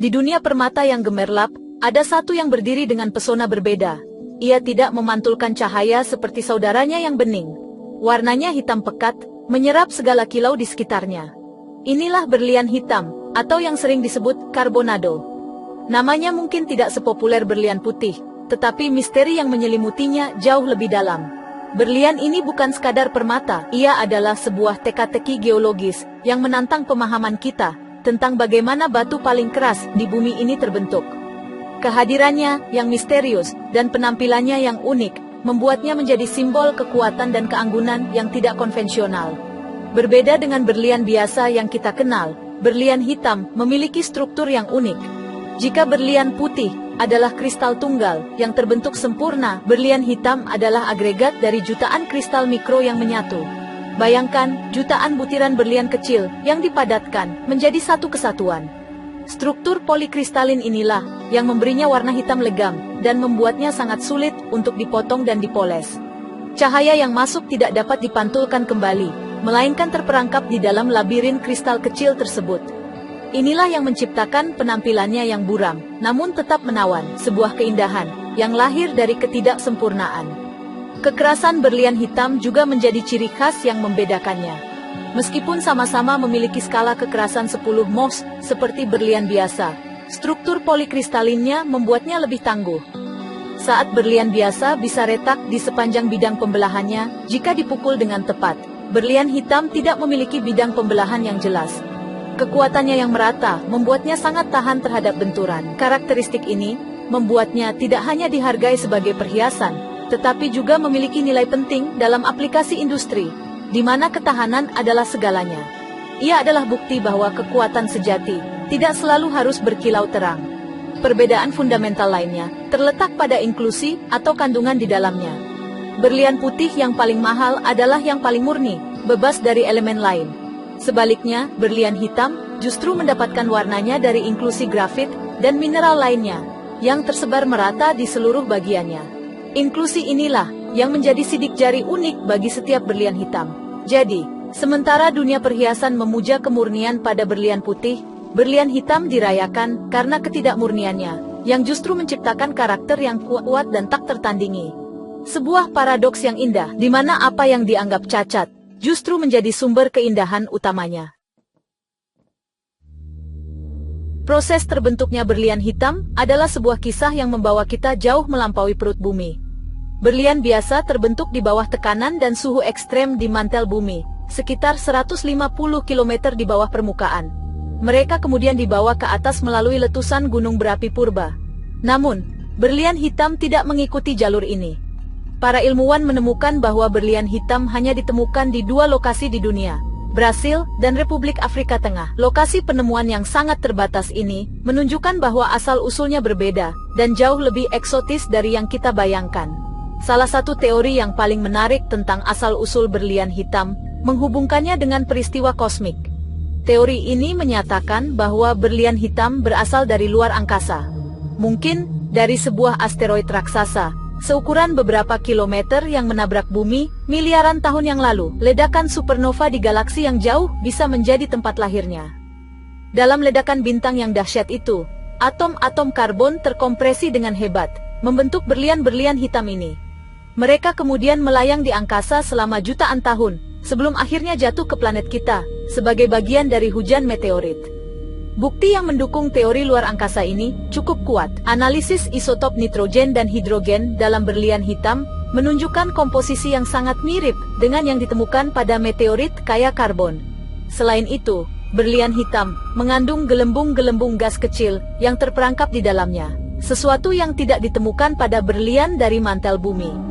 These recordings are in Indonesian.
Di dunia permata yang gemerlap, ada satu yang berdiri dengan pesona berbeda. Ia tidak memantulkan cahaya seperti saudaranya yang bening. Warnanya hitam pekat, menyerap segala kilau di sekitarnya. Inilah berlian hitam, atau yang sering disebut karbonado. Namanya mungkin tidak sepopuler berlian putih, tetapi misteri yang menyelimutinya jauh lebih dalam. Berlian ini bukan sekadar permata, ia adalah sebuah teka-teki geologis yang menantang pemahaman kita tentang bagaimana batu paling keras di bumi ini terbentuk. Kehadirannya yang misterius dan penampilannya yang unik membuatnya menjadi simbol kekuatan dan keanggunan yang tidak konvensional. Berbeda dengan berlian biasa yang kita kenal, berlian hitam memiliki struktur yang unik. Jika berlian putih adalah kristal tunggal yang terbentuk sempurna, berlian hitam adalah agregat dari jutaan kristal mikro yang menyatu. Bayangkan, jutaan butiran berlian kecil yang dipadatkan menjadi satu kesatuan. Struktur polikristalin inilah yang memberinya warna hitam legam dan membuatnya sangat sulit untuk dipotong dan dipoles. Cahaya yang masuk tidak dapat dipantulkan kembali, melainkan terperangkap di dalam labirin kristal kecil tersebut. Inilah yang menciptakan penampilannya yang buram, namun tetap menawan, sebuah keindahan yang lahir dari ketidaksempurnaan. Kekerasan berlian hitam juga menjadi ciri khas yang membedakannya. Meskipun sama-sama memiliki skala kekerasan 10 mohs seperti berlian biasa, struktur polikristalinnya membuatnya lebih tangguh. Saat berlian biasa bisa retak di sepanjang bidang pembelahannya jika dipukul dengan tepat, berlian hitam tidak memiliki bidang pembelahan yang jelas. Kekuatannya yang merata membuatnya sangat tahan terhadap benturan. Karakteristik ini membuatnya tidak hanya dihargai sebagai perhiasan, tetapi juga memiliki nilai penting dalam aplikasi industri, di mana ketahanan adalah segalanya. Ia adalah bukti bahwa kekuatan sejati tidak selalu harus berkilau terang. Perbedaan fundamental lainnya terletak pada inklusi atau kandungan di dalamnya. Berlian putih yang paling mahal adalah yang paling murni, bebas dari elemen lain. Sebaliknya, berlian hitam justru mendapatkan warnanya dari inklusi grafit dan mineral lainnya, yang tersebar merata di seluruh bagiannya. Inklusi inilah yang menjadi sidik jari unik bagi setiap berlian hitam. Jadi, sementara dunia perhiasan memuja kemurnian pada berlian putih, berlian hitam dirayakan karena ketidakmurniannya, yang justru menciptakan karakter yang kuat dan tak tertandingi. Sebuah paradoks yang indah, di mana apa yang dianggap cacat, justru menjadi sumber keindahan utamanya. Proses terbentuknya berlian hitam adalah sebuah kisah yang membawa kita jauh melampaui perut bumi. Berlian biasa terbentuk di bawah tekanan dan suhu ekstrem di mantel bumi, sekitar 150 km di bawah permukaan. Mereka kemudian dibawa ke atas melalui letusan gunung berapi purba. Namun, berlian hitam tidak mengikuti jalur ini. Para ilmuwan menemukan bahwa berlian hitam hanya ditemukan di 2 lokasi di dunia, Brasil dan Republik Afrika Tengah. Lokasi penemuan yang sangat terbatas ini menunjukkan bahwa asal-usulnya berbeda dan jauh lebih eksotis dari yang kita bayangkan. Salah satu teori yang paling menarik tentang asal-usul berlian hitam menghubungkannya dengan peristiwa kosmik. Teori ini menyatakan bahwa berlian hitam berasal dari luar angkasa. Mungkin dari sebuah asteroid raksasa seukuran beberapa kilometer yang menabrak bumi miliaran tahun yang lalu. Ledakan supernova di galaksi yang jauh bisa menjadi tempat lahirnya. Dalam ledakan bintang yang dahsyat itu, atom-atom karbon terkompresi dengan hebat, membentuk berlian-berlian hitam ini. Mereka kemudian melayang di angkasa selama jutaan tahun, sebelum akhirnya jatuh ke planet kita, sebagai bagian dari hujan meteorit. Bukti yang mendukung teori luar angkasa ini cukup kuat. Analisis isotop nitrogen dan hidrogen dalam berlian hitam menunjukkan komposisi yang sangat mirip dengan yang ditemukan pada meteorit kaya karbon. Selain itu, berlian hitam mengandung gelembung-gelembung gas kecil yang terperangkap di dalamnya, sesuatu yang tidak ditemukan pada berlian dari mantel bumi.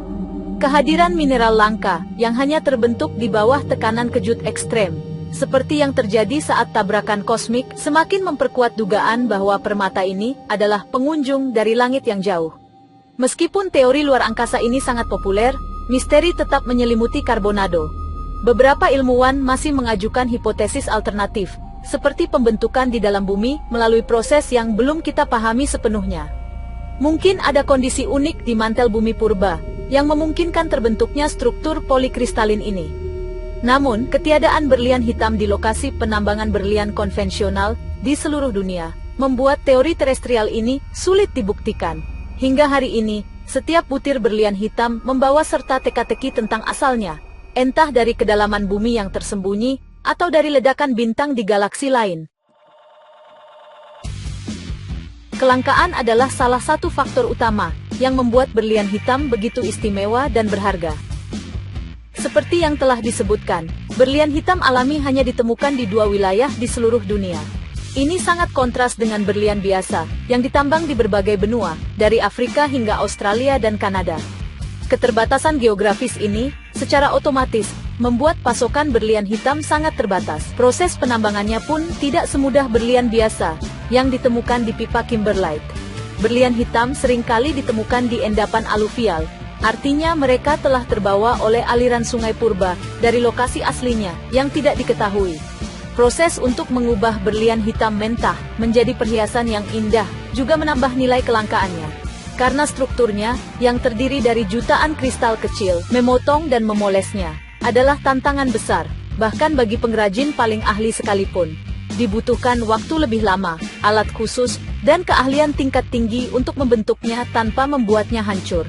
Kehadiran mineral langka yang hanya terbentuk di bawah tekanan kejut ekstrem, seperti yang terjadi saat tabrakan kosmik, semakin memperkuat dugaan bahwa permata ini adalah pengunjung dari langit yang jauh. Meskipun teori luar angkasa ini sangat populer, misteri tetap menyelimuti karbonado. Beberapa ilmuwan masih mengajukan hipotesis alternatif, seperti pembentukan di dalam bumi melalui proses yang belum kita pahami sepenuhnya. Mungkin ada kondisi unik di mantel bumi purba, yang memungkinkan terbentuknya struktur polikristalin ini. Namun, ketiadaan berlian hitam di lokasi penambangan berlian konvensional di seluruh dunia membuat teori terestrial ini sulit dibuktikan. Hingga hari ini, setiap butir berlian hitam membawa serta teka-teki tentang asalnya, entah dari kedalaman bumi yang tersembunyi, atau dari ledakan bintang di galaksi lain. Kelangkaan adalah salah satu faktor utama yang membuat berlian hitam begitu istimewa dan berharga. Seperti yang telah disebutkan, berlian hitam alami hanya ditemukan di 2 wilayah di seluruh dunia. Ini sangat kontras dengan berlian biasa, yang ditambang di berbagai benua, dari Afrika hingga Australia dan Kanada. Keterbatasan geografis ini, secara otomatis, membuat pasokan berlian hitam sangat terbatas. Proses penambangannya pun tidak semudah berlian biasa, yang ditemukan di pipa kimberlite. Berlian hitam seringkali ditemukan di endapan aluvial, artinya mereka telah terbawa oleh aliran sungai purba dari lokasi aslinya yang tidak diketahui. Proses untuk mengubah berlian hitam mentah menjadi perhiasan yang indah juga menambah nilai kelangkaannya. Karena strukturnya, yang terdiri dari jutaan kristal kecil, memotong dan memolesnya, adalah tantangan besar, bahkan bagi pengrajin paling ahli sekalipun. Dibutuhkan waktu lebih lama, alat khusus, dan keahlian tingkat tinggi untuk membentuknya tanpa membuatnya hancur.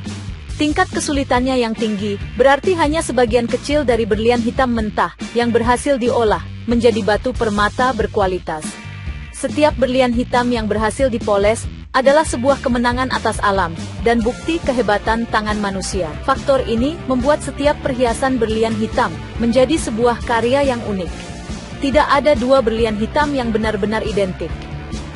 Tingkat kesulitannya yang tinggi, berarti hanya sebagian kecil dari berlian hitam mentah yang berhasil diolah menjadi batu permata berkualitas. Setiap berlian hitam yang berhasil dipoles adalah sebuah kemenangan atas alam dan bukti kehebatan tangan manusia. Faktor ini membuat setiap perhiasan berlian hitam menjadi sebuah karya yang unik. Tidak ada 2 berlian hitam yang benar-benar identik.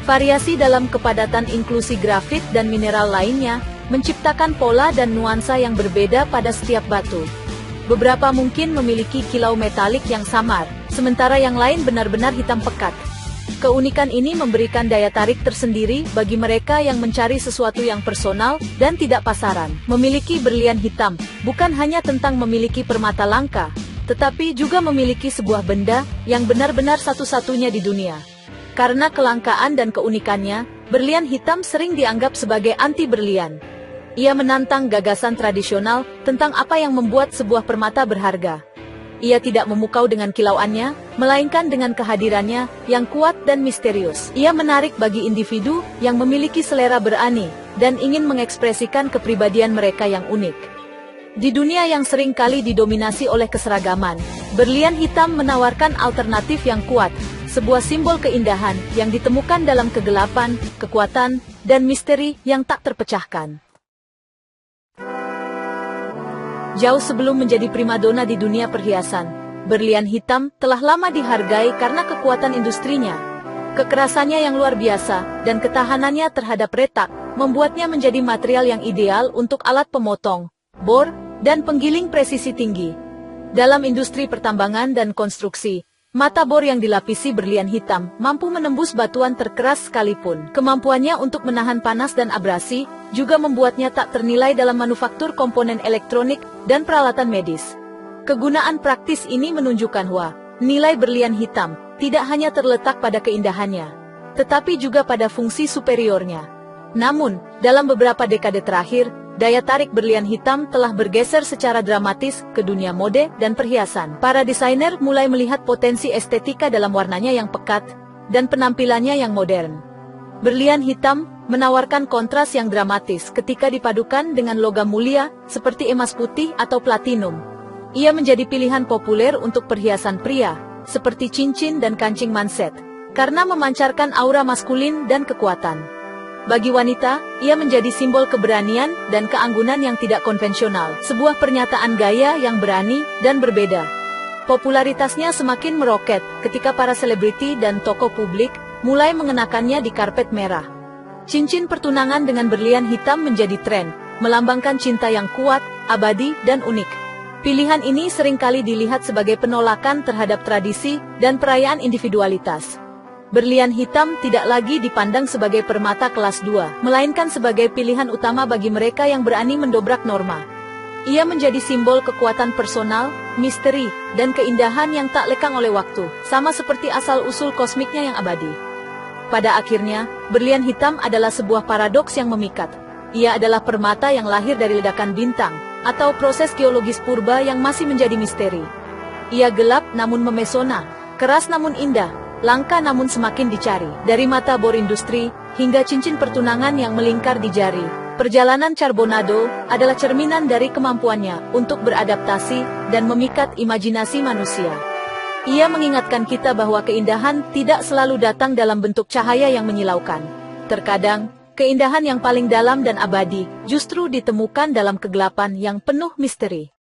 Variasi dalam kepadatan inklusi grafit dan mineral lainnya menciptakan pola dan nuansa yang berbeda pada setiap batu. Beberapa mungkin memiliki kilau metalik yang samar, sementara yang lain benar-benar hitam pekat. Keunikan ini memberikan daya tarik tersendiri bagi mereka yang mencari sesuatu yang personal dan tidak pasaran. Memiliki berlian hitam bukan hanya tentang memiliki permata langka, tetapi juga memiliki sebuah benda yang benar-benar satu-satunya di dunia. Karena kelangkaan dan keunikannya, berlian hitam sering dianggap sebagai anti berlian. Ia menantang gagasan tradisional tentang apa yang membuat sebuah permata berharga. Ia tidak memukau dengan kilauannya, melainkan dengan kehadirannya yang kuat dan misterius. Ia menarik bagi individu yang memiliki selera berani dan ingin mengekspresikan kepribadian mereka yang unik. Di dunia yang sering kali didominasi oleh keseragaman, berlian hitam menawarkan alternatif yang kuat, sebuah simbol keindahan yang ditemukan dalam kegelapan, kekuatan, dan misteri yang tak terpecahkan. Jauh sebelum menjadi primadona di dunia perhiasan, berlian hitam telah lama dihargai karena kekuatan industrinya. Kekerasannya yang luar biasa, dan ketahanannya terhadap retak, membuatnya menjadi material yang ideal untuk alat pemotong, bor, dan penggiling presisi tinggi. Dalam industri pertambangan dan konstruksi, mata bor yang dilapisi berlian hitam mampu menembus batuan terkeras sekalipun. Kemampuannya untuk menahan panas dan abrasi juga membuatnya tak ternilai dalam manufaktur komponen elektronik dan peralatan medis. Kegunaan praktis ini menunjukkan bahwa nilai berlian hitam tidak hanya terletak pada keindahannya, tetapi juga pada fungsi superiornya. Namun, dalam beberapa dekade terakhir, daya tarik berlian hitam telah bergeser secara dramatis ke dunia mode dan perhiasan. Para desainer mulai melihat potensi estetika dalam warnanya yang pekat dan penampilannya yang modern. Berlian hitam menawarkan kontras yang dramatis ketika dipadukan dengan logam mulia seperti emas putih atau platinum. Ia menjadi pilihan populer untuk perhiasan pria, seperti cincin dan kancing manset, karena memancarkan aura maskulin dan kekuatan. Bagi wanita, ia menjadi simbol keberanian dan keanggunan yang tidak konvensional, sebuah pernyataan gaya yang berani dan berbeda. Popularitasnya semakin meroket ketika para selebriti dan tokoh publik mulai mengenakannya di karpet merah. Cincin pertunangan dengan berlian hitam menjadi tren, melambangkan cinta yang kuat, abadi, dan unik. Pilihan ini seringkali dilihat sebagai penolakan terhadap tradisi dan perayaan individualitas. Berlian hitam tidak lagi dipandang sebagai permata kelas 2, melainkan sebagai pilihan utama bagi mereka yang berani mendobrak norma. Ia menjadi simbol kekuatan personal, misteri, dan keindahan yang tak lekang oleh waktu, sama seperti asal-usul kosmiknya yang abadi. Pada akhirnya, berlian hitam adalah sebuah paradoks yang memikat. Ia adalah permata yang lahir dari ledakan bintang, atau proses geologis purba yang masih menjadi misteri. Ia gelap namun memesona, keras namun indah, Langka namun semakin dicari. Dari mata bor industri, hingga cincin pertunangan yang melingkar di jari, perjalanan Charbonado adalah cerminan dari kemampuannya untuk beradaptasi dan memikat imajinasi manusia. Ia mengingatkan kita bahwa keindahan tidak selalu datang dalam bentuk cahaya yang menyilaukan. Terkadang, keindahan yang paling dalam dan abadi justru ditemukan dalam kegelapan yang penuh misteri.